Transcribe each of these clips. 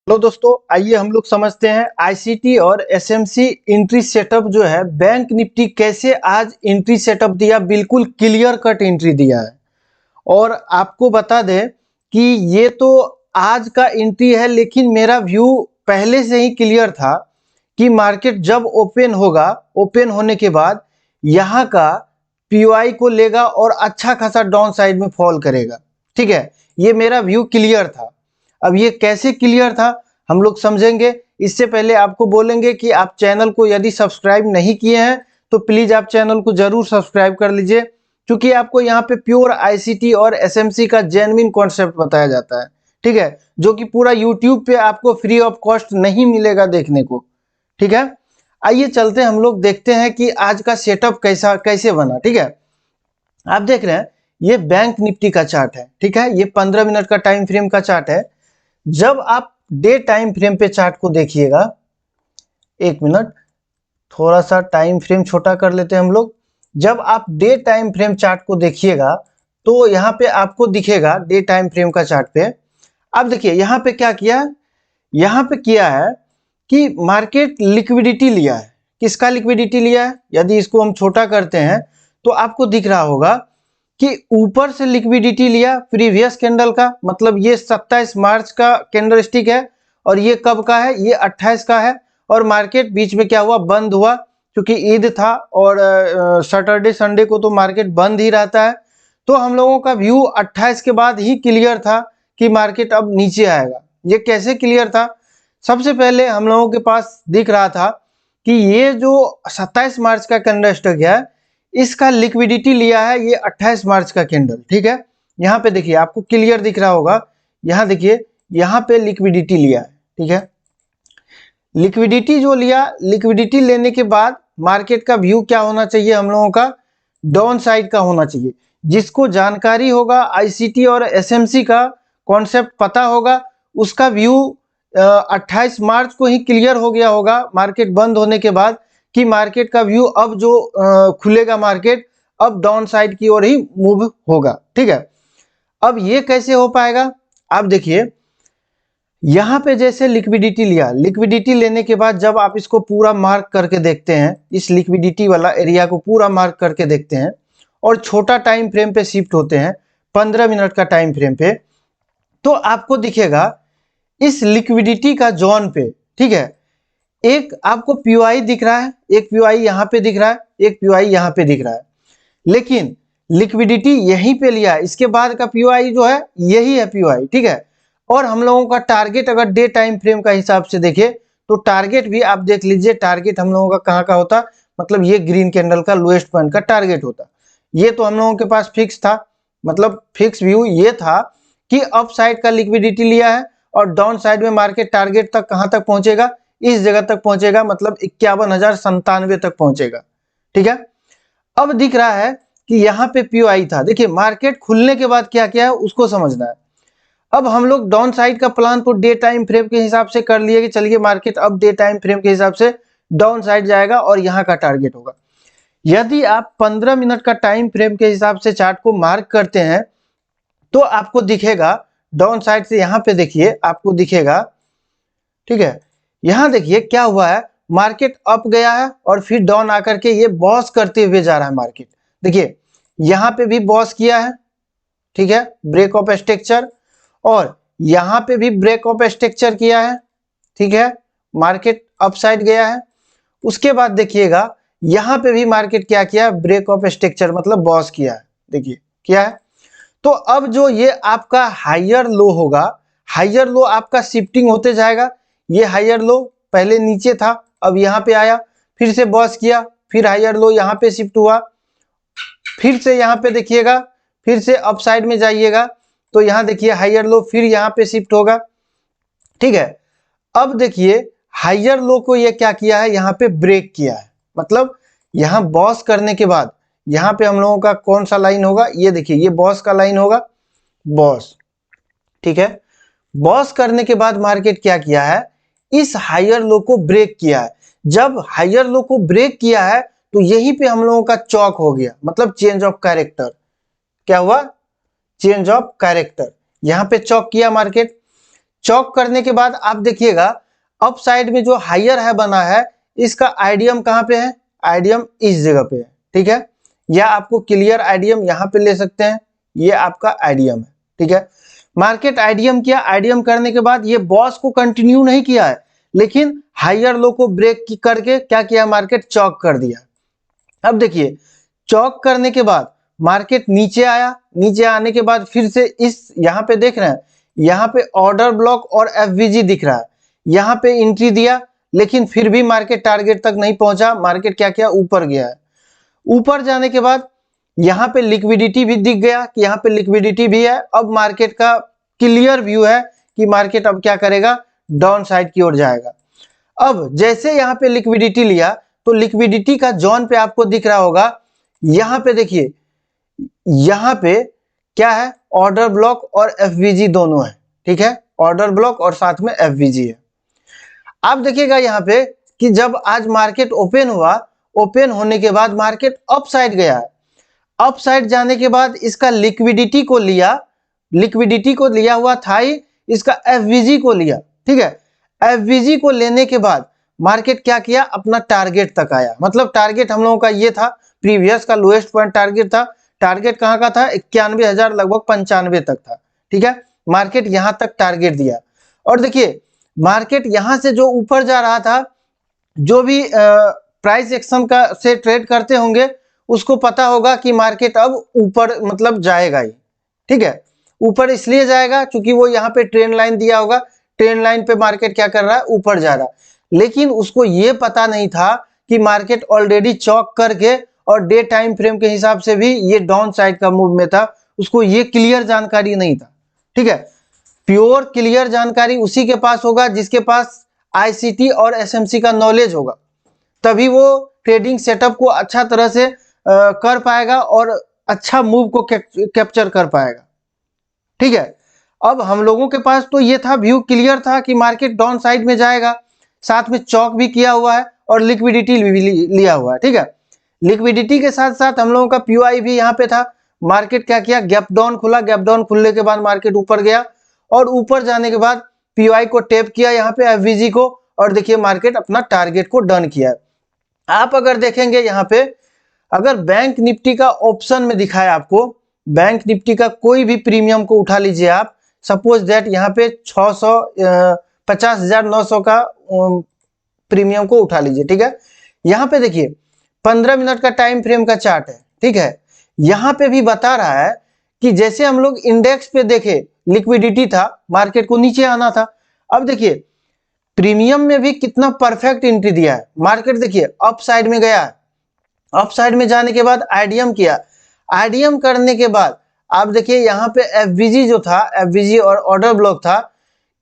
Hello दोस्तों, आइए हम लोग समझते हैं आईसीटी और एसएमसी एंट्री सेटअप जो है बैंक निफ्टी कैसे आज एंट्री सेटअप दिया। बिल्कुल क्लियर कट एंट्री दिया है। और आपको बता दें कि ये तो आज का एंट्री है, लेकिन मेरा व्यू पहले से ही क्लियर था कि मार्केट जब ओपन होगा, ओपन होने के बाद यहाँ का पीओआई को लेगा और अच्छा खासा डाउन साइड में फॉल करेगा। ठीक है, ये मेरा व्यू क्लियर था। अब ये कैसे क्लियर था हम लोग समझेंगे। इससे पहले आपको बोलेंगे कि आप चैनल को यदि सब्सक्राइब नहीं किए हैं तो प्लीज आप चैनल को जरूर सब्सक्राइब कर लीजिए, क्योंकि आपको यहाँ पे प्योर आईसीटी और एसएमसी का जेन्युइन कॉन्सेप्ट बताया जाता है। ठीक है, जो कि पूरा यूट्यूब पे आपको फ्री ऑफ कॉस्ट नहीं मिलेगा देखने को। ठीक है, आइए चलते हैं, हम लोग देखते हैं कि आज का सेटअप कैसे बना। ठीक है, आप देख रहे हैं ये बैंक निफ्टी का चार्ट है। ठीक है, ये 15 मिनट का टाइम फ्रेम का चार्ट है। जब आप डे टाइम फ्रेम पे चार्ट को देखिएगा, एक मिनट, थोड़ा सा टाइम फ्रेम छोटा कर लेते हैं हम लोग। जब आप डे टाइम फ्रेम चार्ट को देखिएगा तो यहाँ पे आपको दिखेगा डे टाइम फ्रेम का चार्ट पे। अब देखिए यहाँ पे क्या किया, यहाँ पे किया है कि मार्केट लिक्विडिटी लिया है। किसका लिक्विडिटी लिया है? यदि इसको हम छोटा करते हैं तो आपको दिख रहा होगा कि ऊपर से लिक्विडिटी लिया प्रीवियस कैंडल का, मतलब ये 27 मार्च का कैंडल स्टिक है और ये कब का है? ये 28 का है। और मार्केट बीच में क्या हुआ? बंद हुआ, क्योंकि ईद था और सैटरडे संडे को तो मार्केट बंद ही रहता है। तो हम लोगों का व्यू 28 के बाद ही क्लियर था कि मार्केट अब नीचे आएगा। ये कैसे क्लियर था? सबसे पहले हम लोगों के पास दिख रहा था कि ये जो 27 मार्च का कैंडल स्टिक है, इसका लिक्विडिटी लिया है ये 28 मार्च का कैंडल। ठीक है, यहाँ पे देखिए आपको क्लियर दिख रहा होगा, यहाँ देखिए यहाँ पे लिक्विडिटी लिया है। ठीक है, लिक्विडिटी जो लिया, लिक्विडिटी लेने के बाद मार्केट का व्यू क्या होना चाहिए? हम लोगों का डाउन साइड का होना चाहिए। जिसको जानकारी होगा आईसीटी और एसएमसी का कॉन्सेप्ट पता होगा, उसका व्यू 28 मार्च को ही क्लियर हो गया होगा मार्केट बंद होने के बाद, कि मार्केट का व्यू अब जो खुलेगा मार्केट अब डाउन साइड की ओर ही मूव होगा। ठीक है, अब ये कैसे हो पाएगा? आप देखिए यहाँ पे जैसे लिक्विडिटी लिया, लिक्विडिटी लेने के बाद जब आप इसको पूरा मार्क करके देखते हैं, इस लिक्विडिटी वाला एरिया को पूरा मार्क करके देखते हैं और छोटा टाइम फ्रेम पे शिफ्ट होते हैं 15 मिनट का टाइम फ्रेम पे, तो आपको दिखेगा इस लिक्विडिटी का जोन पे। ठीक है, एक आपको पीओआई दिख रहा है, एक पीओआई यहाँ पे दिख रहा है, एक पीओआई यहाँ पे दिख रहा है, लेकिन लिक्विडिटी यहीं पे लिया है। इसके बाद का पीओआई जो है यही है पीओआई। ठीक है, और हम लोगों का टारगेट अगर डे टाइम फ्रेम का हिसाब से देखें तो टारगेट भी आप देख लीजिए, टारगेट हम लोगों का कहाँ का होता, मतलब ये ग्रीन कैंडल का लोएस्ट पॉइंट का टारगेट होता। ये तो हम लोगों के पास फिक्स था, मतलब फिक्स व्यू ये था कि अप साइड का लिक्विडिटी लिया है और डाउन साइड में मार्केट टारगेट तक कहां तक पहुंचेगा? इस जगह तक पहुंचेगा, मतलब 51,097 तक पहुंचेगा। ठीक है, अब दिख रहा है कि यहाँ पे पीओआई था। देखिए मार्केट खुलने के बाद क्या क्या है उसको समझना है। अब हम लोग डाउन साइड का प्लान तो डे टाइम फ्रेम के हिसाब से कर लिए कि चलिए मार्केट अब डे टाइम फ्रेम के हिसाब से डाउन साइड जाएगा और यहाँ का टारगेट होगा। यदि आप 15 मिनट का टाइम फ्रेम के हिसाब से चार्ट को मार्क करते हैं तो आपको दिखेगा डाउन साइड से, यहाँ पे देखिए आपको दिखेगा। ठीक है, यहाँ देखिए क्या हुआ है, मार्केट अप गया है और फिर डाउन आकर के ये बॉस करते हुए जा रहा है मार्केट। देखिए यहाँ पे भी बॉस किया है, ठीक है, ब्रेक ऑफ स्ट्रक्चर, और यहाँ पे भी ब्रेक ऑफ स्ट्रक्चर किया है। ठीक है, मार्केट अप साइड गया है। उसके बाद देखिएगा यहाँ पे भी मार्केट क्या किया? ब्रेक ऑफ स्ट्रक्चर, मतलब बॉस किया है। देखिए क्या है, तो अब जो ये आपका हायर लो होगा, हायर लो आपका शिफ्टिंग होते जाएगा। ये हायर लो पहले नीचे था, अब यहाँ पे आया, फिर से बॉस किया, फिर हायर लो यहाँ पे शिफ्ट हुआ, फिर से यहाँ पे देखिएगा, फिर से अप साइड में जाइएगा तो यहाँ देखिए हायर लो फिर यहाँ पे शिफ्ट होगा। ठीक है, अब देखिए हायर लो को ये क्या किया है? यहाँ पे ब्रेक किया है, मतलब यहाँ बॉस करने के बाद यहाँ पे हम लोगों का कौन सा लाइन होगा? ये देखिए ये बॉस का लाइन होगा, बॉस। ठीक है, बॉस करने के बाद मार्केट क्या किया है? इस हायर लो को ब्रेक किया है। जब हायर लो को ब्रेक किया है तो यहीं पे हम लोगों का चौक हो गया, मतलब चेंज ऑफ कैरेक्टर। क्या हुआ? चेंज ऑफ कैरेक्टर, यहाँ पे चौक किया मार्केट। चौक करने के बाद आप देखिएगा अप साइड में जो हायर है बना है, इसका आईडीएम कहाँ पे है, आईडीएम इस जगह पे है, ठीक है। या आपको क्लियर आईडीएम यहाँ पे ले सकते हैं, ये आपका आईडीएम है, ठीक है। मार्केट आईडीएम किया, आईडीएम करने के बाद ये बॉस को कंटिन्यू नहीं किया है, लेकिन हायर लो को ब्रेक करके क्या किया, मार्केट चौक कर दिया। अब देखिए चौक करने के बाद मार्केट नीचे आया, नीचे आने के बाद फिर से इस यहाँ पे देख रहे हैं, यहाँ पे ऑर्डर ब्लॉक और एफवीजी दिख रहा है, यहाँ पे एंट्री दिया, लेकिन फिर भी मार्केट टारगेट तक नहीं पहुंचा। मार्केट क्या किया, ऊपर गया है। ऊपर जाने के बाद यहाँ पे लिक्विडिटी भी दिख गया कि यहाँ पे लिक्विडिटी भी है। अब मार्केट का क्लियर व्यू है कि मार्केट अब क्या करेगा, डाउन साइड की ओर जाएगा। अब जैसे यहाँ पे लिक्विडिटी लिया तो लिक्विडिटी का जोन पे आपको दिख रहा होगा, यहाँ पे देखिए, यहाँ पे क्या है, ऑर्डर ब्लॉक और एफवीजी दोनों है, ठीक है। ऑर्डर ब्लॉक और साथ में एफवीजी है। आप देखिएगा यहाँ पे कि जब आज मार्केट ओपन हुआ, ओपन होने के बाद मार्केट अप साइड गया है। अप साइड जाने के बाद इसका लिक्विडिटी को लिया, लिक्विडिटी को लिया हुआ था ही, इसका एफवीजी को लिया, ठीक है। एफवीजी को लेने के बाद मार्केट क्या किया, अपना टारगेट तक आया। मतलब टारगेट हम लोगों का ये था, प्रीवियस का लोएस्ट पॉइंट टारगेट था। टारगेट कहाँ का था, 91,000 लगभग 95 तक था, ठीक है। मार्केट यहाँ तक टारगेट दिया और देखिए मार्केट यहाँ से जो ऊपर जा रहा था, जो भी प्राइस एक्शन का से ट्रेड करते होंगे उसको पता होगा कि मार्केट अब ऊपर मतलब जाएगा ही, ठीक है। ऊपर इसलिए जाएगा क्योंकि वो यहाँ पे ट्रेंड लाइन दिया होगा, ट्रेंड लाइन पे मार्केट क्या कर रहा है, ऊपर जा रहा है। लेकिन उसको ये पता नहीं था कि मार्केट ऑलरेडी चौक करके और डे टाइम फ्रेम के हिसाब से भी ये डाउन साइड का मूव में था, उसको ये क्लियर जानकारी नहीं था, ठीक है। प्योर क्लियर जानकारी उसी के पास होगा जिसके पास आईसीटी और एसएमसी का नॉलेज होगा, तभी वो ट्रेडिंग सेटअप को अच्छा तरह से कर पाएगा और अच्छा मूव को कैप्चर कर पाएगा, ठीक है। अब हम लोगों के पास तो ये था, व्यू क्लियर था कि मार्केट डाउन साइड में जाएगा, साथ में चौक भी किया हुआ है और लिक्विडिटी भी लिया हुआ है, ठीक है। लिक्विडिटी के साथ साथ हम लोगों का पीओआई भी यहाँ पे था। मार्केट क्या किया, गैप डाउन खुला, गैप डाउन खुलने के बाद मार्केट ऊपर गया और ऊपर जाने के बाद पीओआई को टैप किया यहाँ पे एफवीजी को, और देखिए मार्केट अपना टारगेट को डन किया। आप अगर देखेंगे यहाँ पे, अगर बैंक निफ्टी का ऑप्शन में दिखाया आपको, बैंक निफ्टी का कोई भी प्रीमियम को उठा लीजिए आप, सपोज दैट यहाँ पे 50,900 का प्रीमियम को उठा लीजिए, ठीक है। यहाँ पे देखिए 15 मिनट का टाइम फ्रेम का चार्ट है, ठीक है। यहाँ पे भी बता रहा है कि जैसे हम लोग इंडेक्स पे देखे, लिक्विडिटी था, मार्केट को नीचे आना था। अब देखिए प्रीमियम में भी कितना परफेक्ट एंट्री दिया है। मार्केट देखिए अप साइड में गया, अप साइड में जाने के बाद आईडीएम किया, आईडीएम करने के बाद आप देखिए यहाँ पे एफवीजी जो था, एफवीजी और ऑर्डर ब्लॉक था,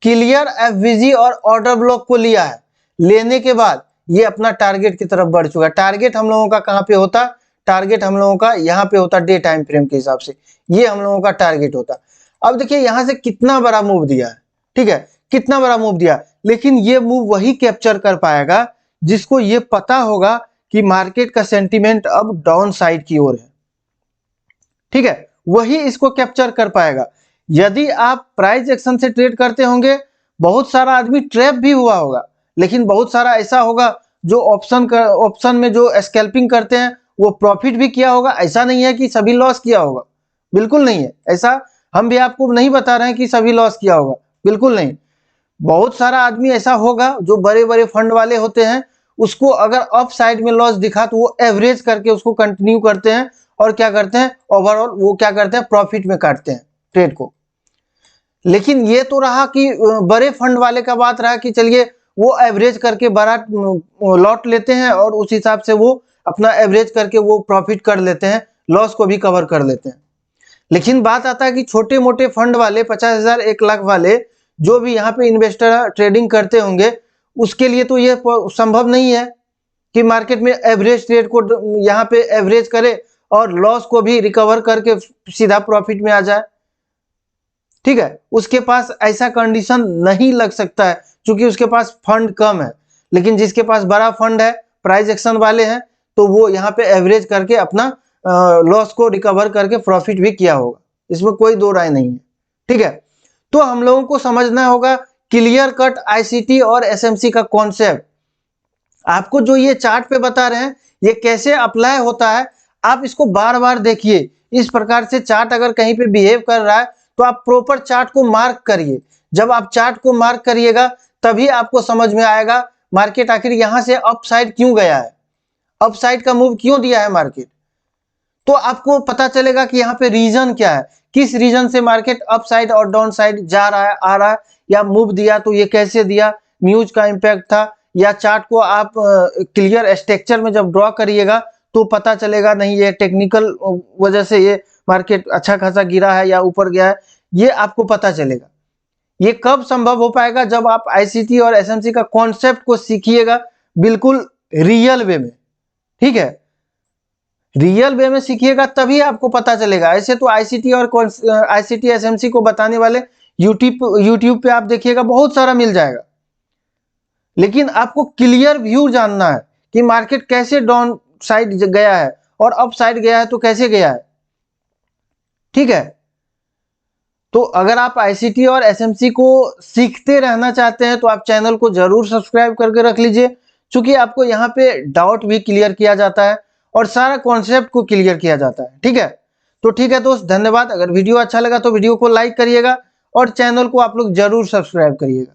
क्लियर एफवीजी और ऑर्डर ब्लॉक को लिया है। लेने के बाद ये अपना टारगेट की तरफ बढ़ चुका है। टारगेट हम लोगों का कहाँ पे होता, टारगेट हम लोगों का यहाँ पे होता, डे टाइम फ्रेम के हिसाब से ये हम लोगों का टारगेट होता। अब देखिए यहाँ से कितना बड़ा मूव दिया है, ठीक है, कितना बड़ा मूव दिया, लेकिन ये मूव वही कैप्चर कर पाएगा जिसको ये पता होगा कि मार्केट का सेंटीमेंट अब डाउन साइड की ओर है, ठीक है, वही इसको कैप्चर कर पाएगा। यदि आप प्राइस एक्शन से ट्रेड करते होंगे, बहुत सारा आदमी ट्रैप भी हुआ होगा, लेकिन बहुत सारा ऐसा होगा जो ऑप्शन में जो स्कैल्पिंग करते हैं वो प्रॉफिट भी किया होगा। ऐसा नहीं है कि सभी लॉस किया होगा, बिल्कुल नहीं है ऐसा। हम भी आपको नहीं बता रहे हैं कि सभी लॉस किया होगा, बिल्कुल नहीं। बहुत सारा आदमी ऐसा होगा जो बड़े बड़े फंड वाले होते हैं, उसको अगर अप साइड में लॉस दिखा तो वो एवरेज करके उसको कंटिन्यू करते हैं और क्या करते हैं, ओवरऑल वो क्या करते हैं, प्रॉफिट में काटते हैं ट्रेड को। लेकिन ये तो रहा कि बड़े फंड वाले का बात रहा कि चलिए वो एवरेज करके बड़ा लॉट लेते हैं और उस हिसाब से वो अपना एवरेज करके वो प्रॉफिट कर लेते हैं, लॉस को भी कवर कर लेते हैं। लेकिन बात आता है कि छोटे मोटे फंड वाले 50,000 1 लाख वाले जो भी यहाँ पे इन्वेस्टर ट्रेडिंग करते होंगे, उसके लिए तो ये संभव नहीं है कि मार्केट में एवरेज ट्रेड को यहाँ पे एवरेज करे और लॉस को भी रिकवर करके सीधा प्रॉफिट में आ जाए, ठीक है। उसके पास ऐसा कंडीशन नहीं लग सकता है क्योंकि उसके पास फंड कम है। लेकिन जिसके पास बड़ा फंड है, प्राइस एक्शन वाले हैं, तो वो यहाँ पे एवरेज करके अपना लॉस को रिकवर करके प्रॉफिट भी किया होगा, इसमें कोई दो राय नहीं है, ठीक है। तो हम लोगों को समझना होगा क्लियर कट आईसीटी और एसएमसी का कॉन्सेप्ट। आपको जो ये चार्ट पे बता रहे हैं ये कैसे अप्लाई होता है, आप इसको बार बार देखिए। इस प्रकार से चार्ट अगर कहीं पे बिहेव कर रहा है तो आप प्रॉपर चार्ट को मार्क करिए। जब आप चार्ट को मार्क करिएगा तभी आपको समझ में आएगा मार्केट आखिर यहां से अप साइड क्यों गया है, अप साइड का मूव क्यों दिया है मार्केट। तो आपको पता चलेगा कि यहाँ पे रीजन क्या है, किस रीजन से मार्केट अप साइड और डाउन साइड जा रहा है, आ रहा है, या मूव दिया तो ये कैसे दिया, न्यूज का इंपैक्ट था, या चार्ट को आप क्लियर स्ट्रक्चर में जब ड्रॉ करिएगा तो पता चलेगा नहीं ये टेक्निकल वजह से ये मार्केट अच्छा खासा गिरा है या ऊपर गया है, ये आपको पता चलेगा। ये कब संभव हो पाएगा, जब आप आईसीटी और एसएमसी का कॉन्सेप्ट को सीखिएगा बिल्कुल रियल वे में। ठीक है, रियल वे में सीखिएगा तभी आपको पता चलेगा। ऐसे तो आईसीटी और आईसीटी एसएमसी को बताने वाले यूट्यूब पे आप देखिएगा बहुत सारा मिल जाएगा, लेकिन आपको क्लियर व्यू जानना है कि मार्केट कैसे डाउन साइड गया है और अप साइड गया है तो कैसे गया है। ठीक है, तो अगर आप आईसीटी और एसएमसी को सीखते रहना चाहते हैं तो आप चैनल को जरूर सब्सक्राइब करके रख लीजिए, क्योंकि आपको यहाँ पे डाउट भी क्लियर किया जाता है और सारा कॉन्सेप्ट को क्लियर किया जाता है। ठीक है, तो ठीक है दोस्त, धन्यवाद। अगर वीडियो अच्छा लगा तो वीडियो को लाइक करिएगा और चैनल को आप लोग जरूर सब्सक्राइब करिएगा।